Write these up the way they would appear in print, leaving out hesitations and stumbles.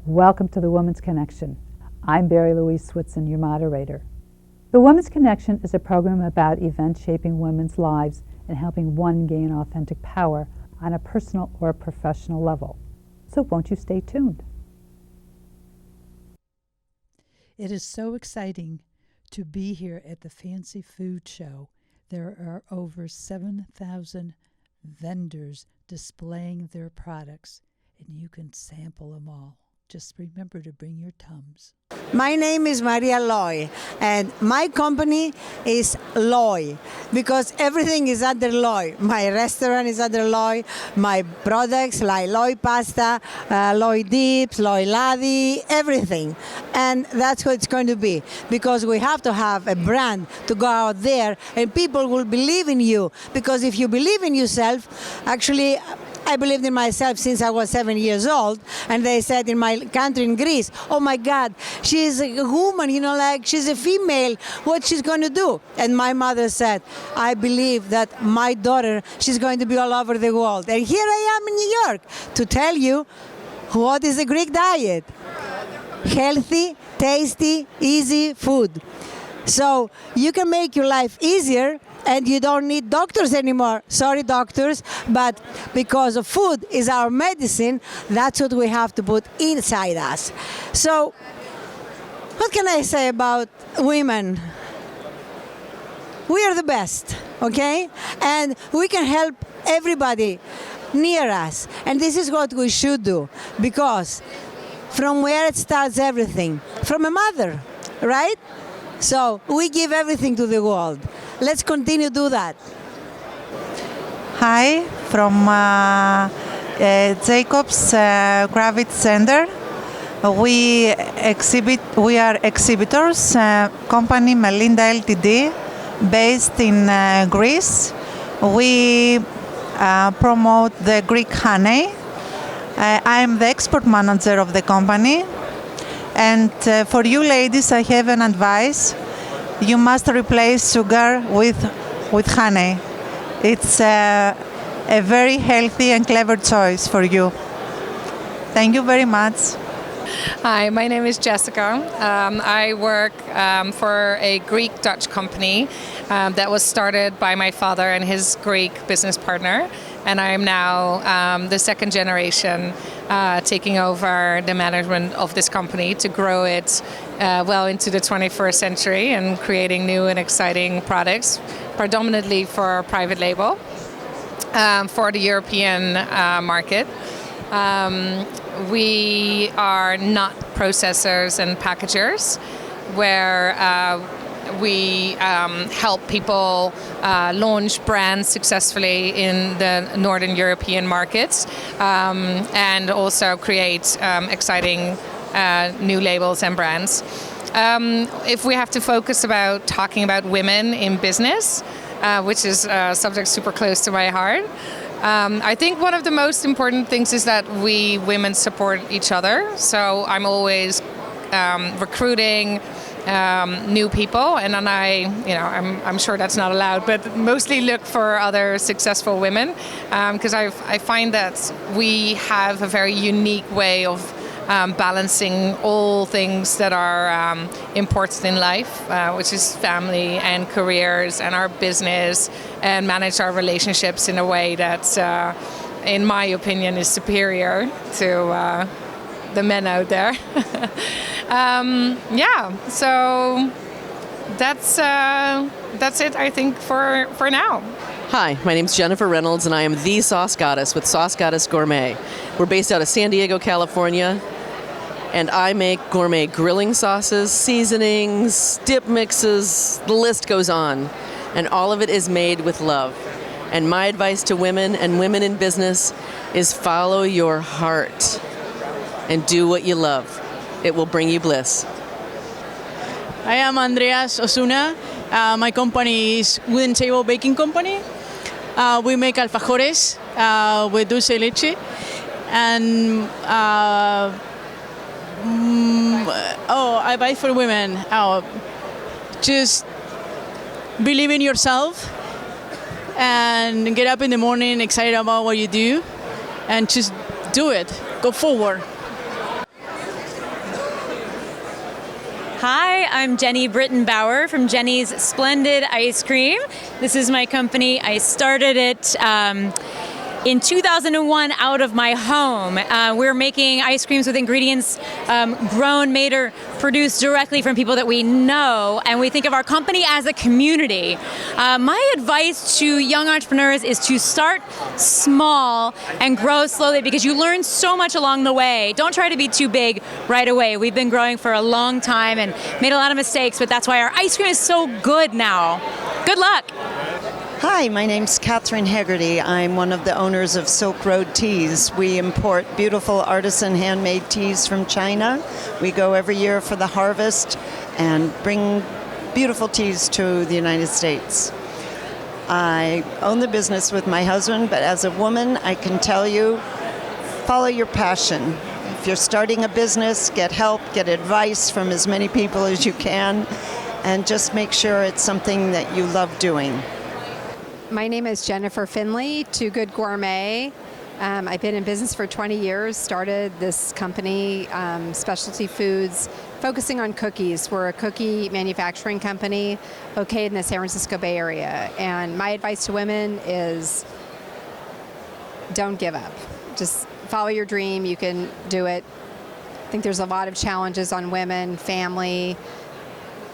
Welcome to the Women's Connection. I'm Barry Louise Switson, your moderator. The Women's Connection is a program about events shaping women's lives and helping one gain authentic power on a personal or professional level. So won't you stay tuned? It is so exciting to be here at the Fancy Food Show. There are over 7,000 vendors displaying their products, and you can sample them all. Just remember to bring your Tums. My name is Maria Loi, and my company is Loi, because everything is under Loi. My restaurant is under Loi. My products like Loi pasta, Loi dips, Loi laddi, everything. And that's what it's going to be, because we have to have a brand to go out there, and people will believe in you. Because if you believe in yourself, actually, I believed in myself since I was 7 years old, and they said in my country in Greece, oh my God, she's a woman, she's a female, what's she's going to do? And my mother said, I believe that my daughter, she's going to be all over the world. And here I am in New York to tell you what is the Greek diet. Healthy, tasty, easy food. So you can make your life easier, and you don't need doctors anymore. Sorry, doctors, but because of food is our medicine, that's what we have to put inside us. So, what can I say about women? We are the best, okay? And we can help everybody near us. And this is what we should do, because from where it starts everything, from a mother, right? So, we give everything to the world. Let's continue to do that. Hi, from Jacob's Gravity Center. We are exhibitors, company Melinda Ltd, based in Greece. We promote the Greek honey. I'm the export manager of the company. And for you ladies, I have an advice. You must replace sugar with honey. It's a very healthy and clever choice for you. Thank you very much. Hi, my name is Jessica. I work for a Greek-Dutch company that was started by my father and his Greek business partner. And I am now the second generation taking over the management of this company to grow it well into the 21st century and creating new and exciting products, predominantly for private label for the European market. We are not processors and packagers, where we help people launch brands successfully in the Northern European markets and also create exciting new labels and brands. If we have to focus about talking about women in business, which is a subject super close to my heart, I think one of the most important things is that we women support each other. So I'm always recruiting new people, and then I'm sure that's not allowed, but mostly look for other successful women, because I find that we have a very unique way of balancing all things that are important in life, which is family and careers and our business, and manage our relationships in a way that, in my opinion, is superior to the men out there. So that's it, I think, for now. Hi, my name's Jennifer Reynolds, and I am the Sauce Goddess with Sauce Goddess Gourmet. We're based out of San Diego, California, and I make gourmet grilling sauces, seasonings, dip mixes, the list goes on. And all of it is made with love. And my advice to women and women in business is follow your heart and do what you love. It will bring you bliss. I am Andreas Osuna. My company is Wooden Table Baking Company. We make alfajores with dulce de leche. And advice for women. Just believe in yourself and get up in the morning excited about what you do and just do it. Go forward. Hi, I'm Jeni Britton Bauer from Jeni's Splendid Ice Cream. This is my company. I started it in 2001 out of my home. We're making ice creams with ingredients grown, made, or produced directly from people that we know, and we think of our company as a community. My advice to young entrepreneurs is to start small and grow slowly, because you learn so much along the way. Don't try to be too big right away. We've been growing for a long time and made a lot of mistakes, but that's why our ice cream is so good now. Good luck. Hi, my name's Catherine Heagerty. I'm one of the owners of Silk Road Teas. We import beautiful artisan handmade teas from China. We go every year for the harvest and bring beautiful teas to the United States. I own the business with my husband, but as a woman, I can tell you, follow your passion. If you're starting a business, get help, get advice from as many people as you can, and just make sure it's something that you love doing. My name is Jennifer Finley, to Good Gourmet. I've been in business for 20 years, started this company, Specialty Foods, focusing on cookies. We're a cookie manufacturing company located in the San Francisco Bay Area. And my advice to women is don't give up. Just follow your dream. You can do it. I think there's a lot of challenges on women, family,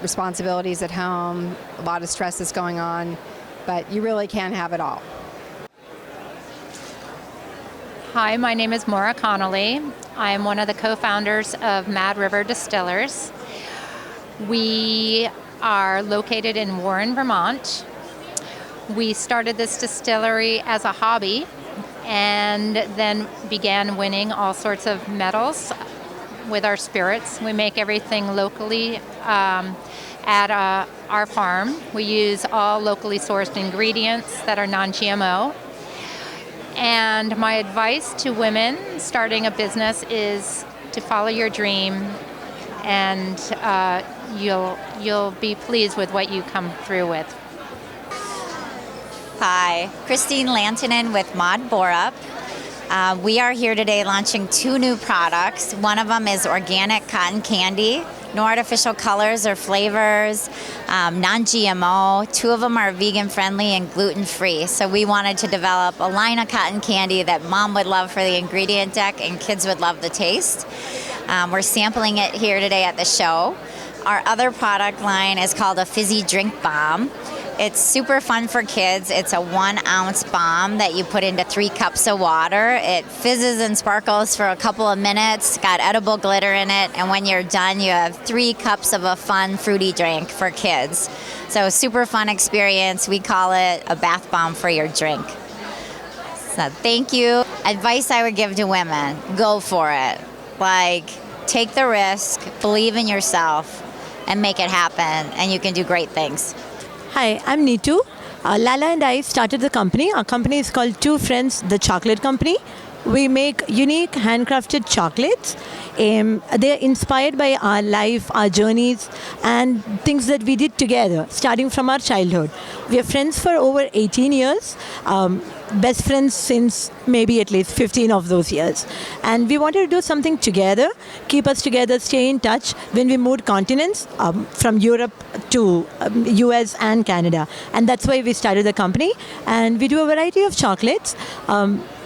responsibilities at home, a lot of stress is going on. But you really can have it all. Hi, my name is Maura Connolly. I am one of the co-founders of Mad River Distillers. We are located in Warren, Vermont. We started this distillery as a hobby and then began winning all sorts of medals with our spirits. We make everything locally at our farm. We use all locally sourced ingredients that are non-GMO. And my advice to women starting a business is to follow your dream, and you'll be pleased with what you come through with. Hi, Christine Lantinen with Mod Borup. We are here today launching 2 new products. One of them is organic cotton candy. No artificial colors or flavors, non-GMO. 2 of them are vegan friendly and gluten free. So we wanted to develop a line of cotton candy that mom would love for the ingredient deck and kids would love the taste. We're sampling it here today at the show. Our other product line is called a fizzy drink bomb. It's super fun for kids. It's a 1-ounce bomb that you put into 3 cups of water. It fizzes and sparkles for a couple of minutes, got edible glitter in it, and when you're done, you have 3 cups of a fun, fruity drink for kids. So super fun experience. We call it a bath bomb for your drink. So thank you. Advice I would give to women, go for it. Take the risk, believe in yourself, and make it happen, and you can do great things. Hi, I'm Neethu. Lala and I started the company. Our company is called Two Friends, the Chocolate Company. We make unique handcrafted chocolates. They're inspired by our life, our journeys, and things that we did together, starting from our childhood. We are friends for over 18 years. Best friends since maybe at least 15 of those years. And we wanted to do something together, keep us together, stay in touch when we moved continents from Europe to US and Canada. And that's why we started the company. And we do a variety of chocolates.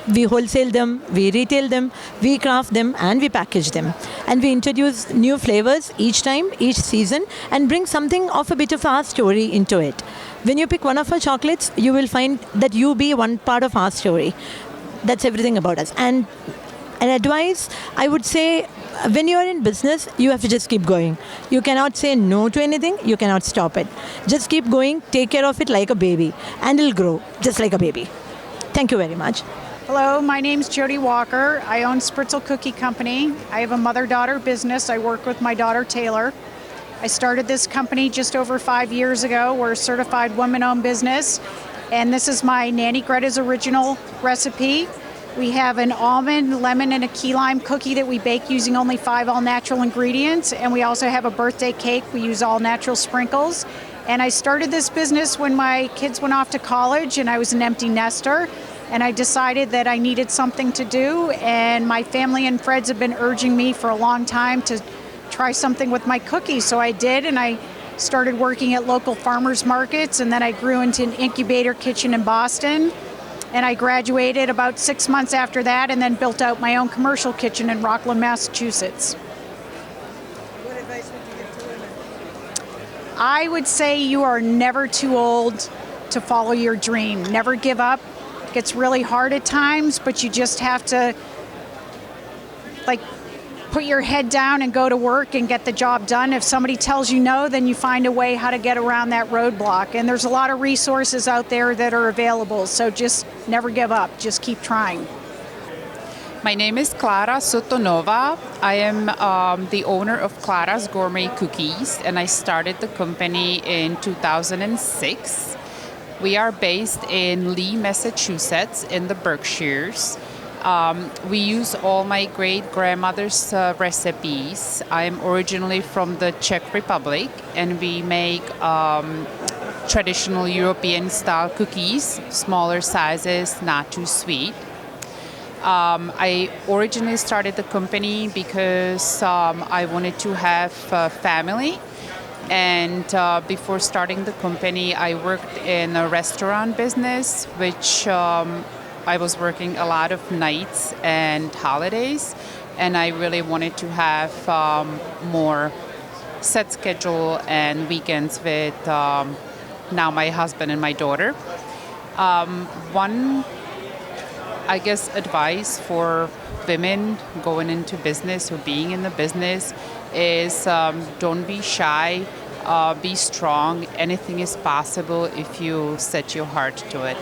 We wholesale them, we retail them, we craft them, and we package them. And we introduce new flavors each time, each season, and bring something of a bit of our story into it. When you pick one of our chocolates, you will find that you be one part of our story. That's everything about us. And an advice, I would say, when you are in business, you have to just keep going. You cannot say no to anything, you cannot stop it. Just keep going, take care of it like a baby, and it'll grow just like a baby. Thank you very much. Hello, my name's Jody Walker. I own Spritzal Cookie Company. I have a mother-daughter business. I work with my daughter Taylor. I started this company just over 5 years ago. We're a certified woman-owned business, and this is my Nanny Greta's original recipe. We have an almond, lemon, and a key lime cookie that we bake using only 5 all-natural ingredients, and we also have a birthday cake. We use all-natural sprinkles. And I started this business when my kids went off to college, and I was an empty nester. And I decided that I needed something to do, and my family and friends have been urging me for a long time to try something with my cookies. So I did, and I started working at local farmers markets, and then I grew into an incubator kitchen in Boston. And I graduated about 6 months after that, and then built out my own commercial kitchen in Rockland, Massachusetts. What advice would you give to women? I would say you are never too old to follow your dream. Never give up. It gets really hard at times, but you just have to put your head down and go to work and get the job done. If somebody tells you no, then you find a way how to get around that roadblock. And there's a lot of resources out there that are available, so just never give up. Just keep trying. My name is Klara Sotonova. I am the owner of Klara's Gourmet Cookies, and I started the company in 2006. We are based in Lee, Massachusetts, in the Berkshires. We use all my great-grandmother's recipes. I'm originally from the Czech Republic, and we make traditional European-style cookies, smaller sizes, not too sweet. I originally started the company because I wanted to have a family. And before starting the company, I worked in a restaurant business, which I was working a lot of nights and holidays, and I really wanted to have more set schedule and weekends with now my husband and my daughter. One, I guess, advice for women going into business or being in the business is don't be shy, be strong. Anything is possible if you set your heart to it.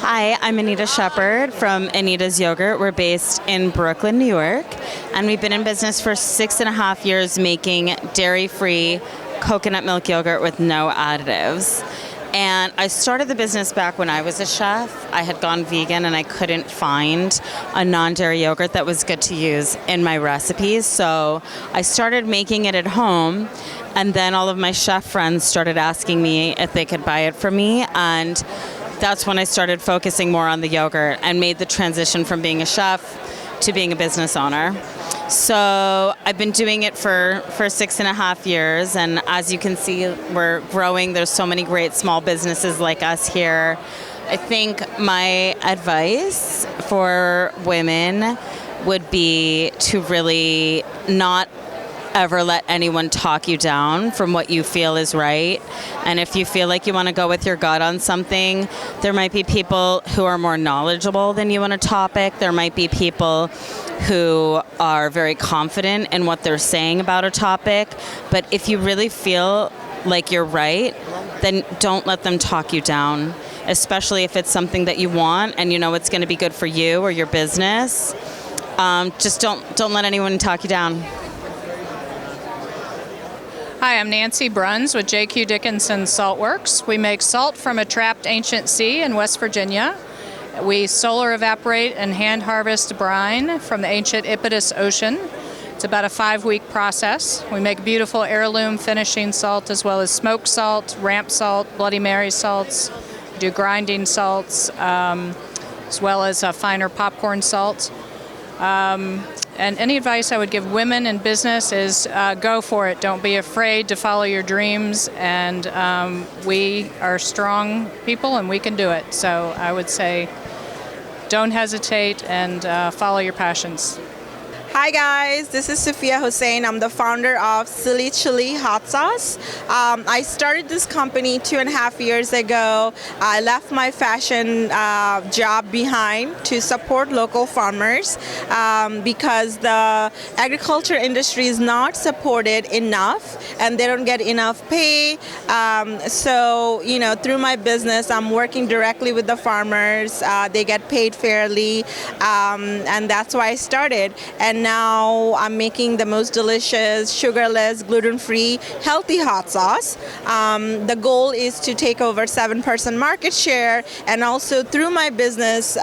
Hi, I'm Anita Shepherd from Anita's Yogurt. We're based in Brooklyn, New York, and we've been in business for 6.5 years making dairy-free coconut milk yogurt with no additives. And I started the business back when I was a chef. I had gone vegan and I couldn't find a non-dairy yogurt that was good to use in my recipes. So I started making it at home, and then all of my chef friends started asking me if they could buy it from me, and that's when I started focusing more on the yogurt and made the transition from being a chef to being a business owner. So I've been doing it for 6.5 years, and as you can see, we're growing. There's so many great small businesses like us here. I think my advice for women would be to really not ever let anyone talk you down from what you feel is right. And if you feel like you want to go with your gut on something, there might be people who are more knowledgeable than you on a topic. There might be people who are very confident in what they're saying about a topic. But if you really feel like you're right, then don't let them talk you down, especially if it's something that you want and you know it's going to be good for you or your business. Just don't let anyone talk you down. Hi, I'm Nancy Bruns with J.Q. Dickinson Salt Works. We make salt from a trapped ancient sea in West Virginia. We solar evaporate and hand harvest brine from the ancient Ippitus Ocean. It's about a 5-week process. We make beautiful heirloom finishing salt as well as smoked salt, ramp salt, Bloody Mary salts. We do grinding salts as well as finer popcorn salt. And any advice I would give women in business is go for it. Don't be afraid to follow your dreams. And we are strong people and we can do it. So I would say don't hesitate and follow your passions. Hi guys, this is Sufia Hossain. I'm the founder of Silly Chili Hot Sauce. I started this company 2.5 years ago. I left my fashion job behind to support local farmers because the agriculture industry is not supported enough and they don't get enough pay. So, through my business, I'm working directly with the farmers. They get paid fairly, and that's why I started. And now I'm making the most delicious, sugarless, gluten-free, healthy hot sauce. The goal is to take over 7% market share, and also through my business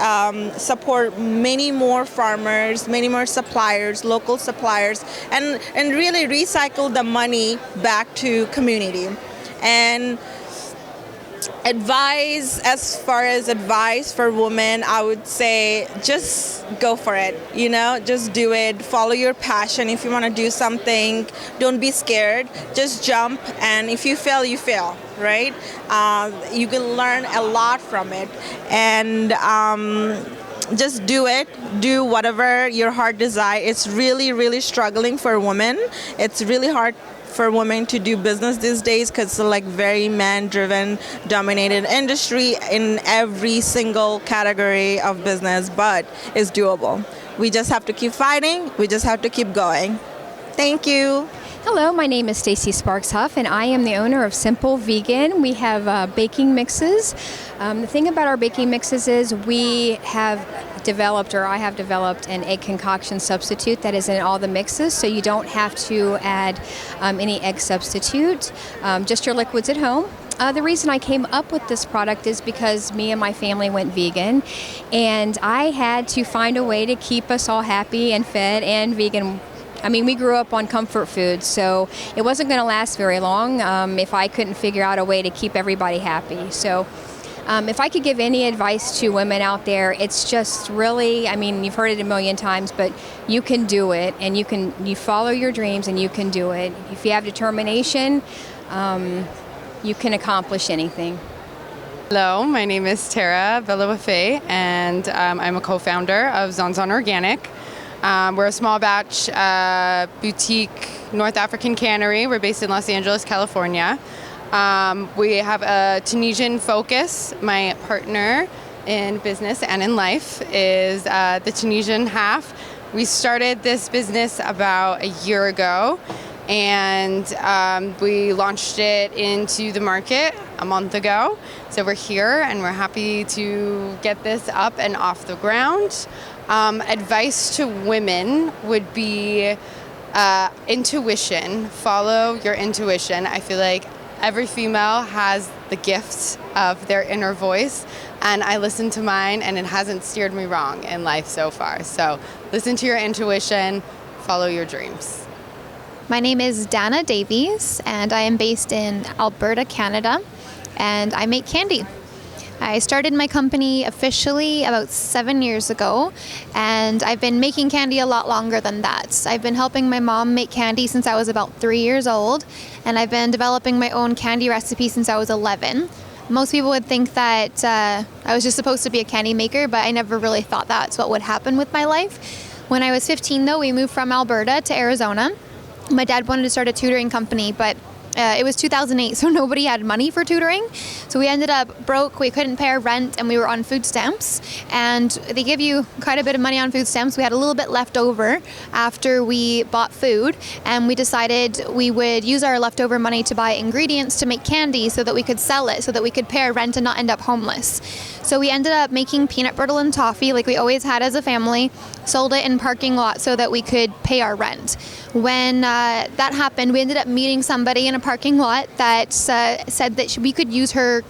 support many more farmers, many more suppliers, local suppliers, and really recycle the money back to community. And As far as advice for women, I would say just go for it, just do it, follow your passion. If you want to do something, don't be scared, just jump, and if you fail, you fail, right? You can learn a lot from it, and just do it, do whatever your heart desires. It's really, really struggling for women. It's really hard for women to do business these days because it's like very man-driven, dominated industry in every single category of business, but it's doable. We just have to keep fighting. We just have to keep going. Thank you. Hello, my name is Stacey Sparks-Huff, and I am the owner of Simple Vegan. We have baking mixes. The thing about our baking mixes is I have developed an egg concoction substitute that is in all the mixes, so you don't have to add any egg substitute, just your liquids at home. The reason I came up with this product is because me and my family went vegan, and I had to find a way to keep us all happy and fed and vegan. I mean, we grew up on comfort food, so it wasn't going to last very long if I couldn't figure out a way to keep everybody happy. So if I could give any advice to women out there, it's just really, I mean, you've heard it a million times, but you can do it, and you follow your dreams, and you can do it. If you have determination, you can accomplish anything. Hello, my name is Tara Belouafa, and I'm a co-founder of Zon Zon Organic. We're a small batch boutique North African cannery. We're based in Los Angeles, California. We have a Tunisian focus. My partner in business and in life is the Tunisian half. We started this business about a year ago, and we launched it into the market a month ago. So we're here, and we're happy to get this up and off the ground. Advice to women would be intuition. Follow your intuition. I feel like every female has the gift of their inner voice, and I listen to mine, and it hasn't steered me wrong in life so far. So listen to your intuition, follow your dreams. My name is Sannah Davies, and I am based in Alberta, Canada, and I make candy. I started my company officially about 7 years ago, and I've been making candy a lot longer than that. I've been helping my mom make candy since I was about 3 years old, and I've been developing my own candy recipe since I was 11. Most people would think that I was just supposed to be a candy maker, but I never really thought that's what would happen with my life. When I was 15, though, we moved from Alberta to Arizona. My dad wanted to start a tutoring company, but it was 2008, so nobody had money for tutoring. So we ended up broke, we couldn't pay our rent, and we were on food stamps. And they give you quite a bit of money on food stamps. We had a little bit left over after we bought food, and we decided we would use our leftover money to buy ingredients to make candy so that we could sell it, so that we could pay our rent and not end up homeless. So we ended up making peanut brittle and toffee like we always had as a family, sold it in parking lots so that we could pay our rent. When that happened, we ended up meeting somebody in a parking lot that said that we could use her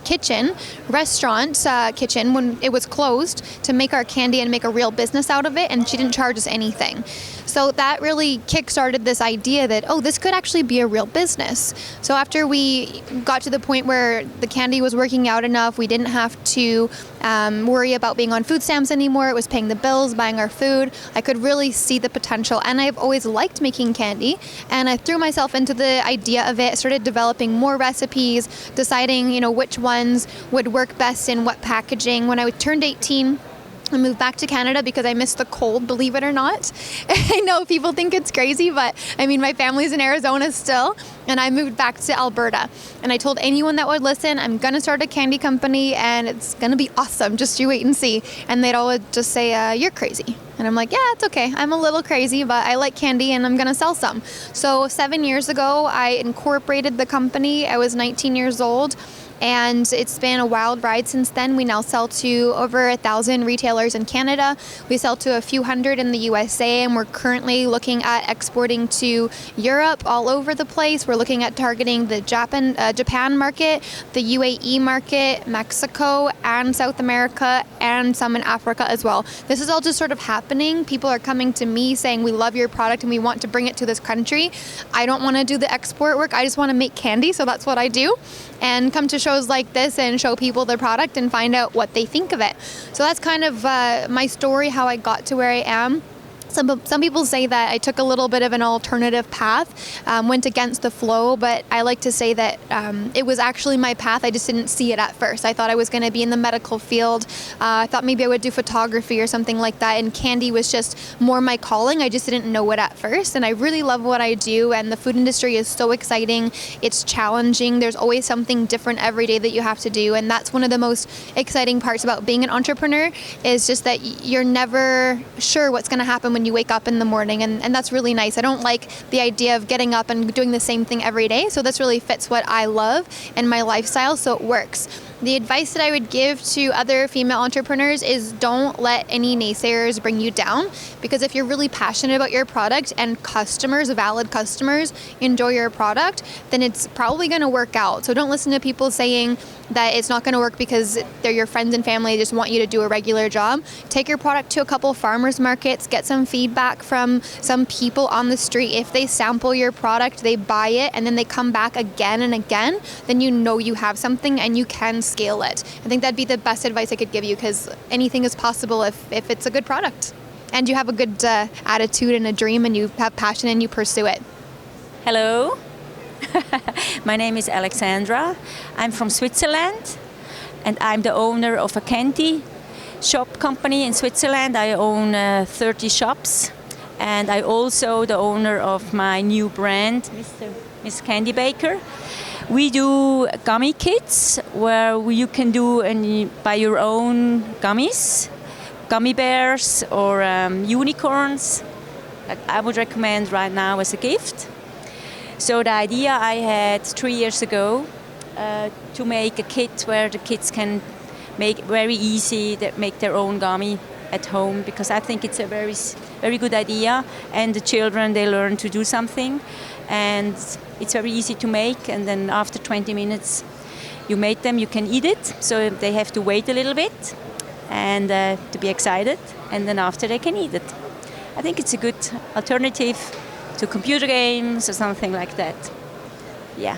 restaurant kitchen when it was closed to make our candy and make a real business out of it, and she didn't charge us anything. So that really kick-started this idea that, oh, this could actually be a real business. So after we got to the point where the candy was working out enough, we didn't have to worry about being on food stamps anymore. It was paying the bills, buying our food. I could really see the potential, and I've always liked making candy, and I threw myself into the idea of it, started developing more recipes, deciding, which ones would work best in what packaging. When I turned 18, I moved back to Canada because I missed the cold, believe it or not. I know people think it's crazy, but my family's in Arizona still, and I moved back to Alberta. And I told anyone that would listen, I'm going to start a candy company, and it's going to be awesome. Just you wait and see. And they'd always just say, you're crazy. And I'm like, yeah, it's okay. I'm a little crazy, but I like candy, and I'm going to sell some. So 7 years ago, I incorporated the company. I was 19 years old. And it's been a wild ride since then. We now sell to over 1,000 retailers in Canada. We sell to a few hundred in the USA, and we're currently looking at exporting to Europe, all over the place. We're looking at targeting the Japan market, the UAE market, Mexico, and South America, and some in Africa as well. This is all just sort of happening. People are coming to me saying, we love your product and we want to bring it to this country. I don't want to do the export work. I just want to make candy, so that's what I do. And come to shows like this and show people the product and find out what they think of it. So that's kind of my story, how I got to where I am. Some people say that I took a little bit of an alternative path, went against the flow, but I like to say that it was actually my path. I just didn't see it at first. I thought I was going to be in the medical field. I thought maybe I would do photography or something like that, and candy was just more my calling. I just didn't know it at first, and I really love what I do, and the food industry is so exciting. It's challenging. There's always something different every day that you have to do, and that's one of the most exciting parts about being an entrepreneur, is just that you're never sure what's going to happen when you wake up in the morning, and that's really nice. I don't like the idea of getting up and doing the same thing every day, so this really fits what I love and my lifestyle, so it works. The advice that I would give to other female entrepreneurs is don't let any naysayers bring you down, because if you're really passionate about your product and customers, valid customers, enjoy your product, then it's probably going to work out. So don't listen to people saying that it's not going to work because they're your friends and family, just want you to do a regular job. Take your product to a couple farmers markets, get some feedback from some people on the street. If they sample your product, they buy it, and then they come back again and again, then you know you have something and you can scale it. I think that'd be the best advice I could give you, because anything is possible if it's a good product and you have a good attitude and a dream and you have passion and you pursue it. Hello. My name is Alexandra. I'm from Switzerland, and I'm the owner of a candy shop company in Switzerland. I own 30 shops, and I also the owner of my new brand, Miss Candy Baker. We do gummy kits where you can buy your own gummies, gummy bears or unicorns. I would recommend right now as a gift. So the idea I had 3 years ago to make a kit where the kids can make very easy, make their own gummy at home, because I think it's a very, very good idea, and the children, they learn to do something, and it's very easy to make, and then after 20 minutes you made them, you can eat it, so they have to wait a little bit and to be excited, and then after they can eat it. I think it's a good alternative to computer games or something like that. Yeah.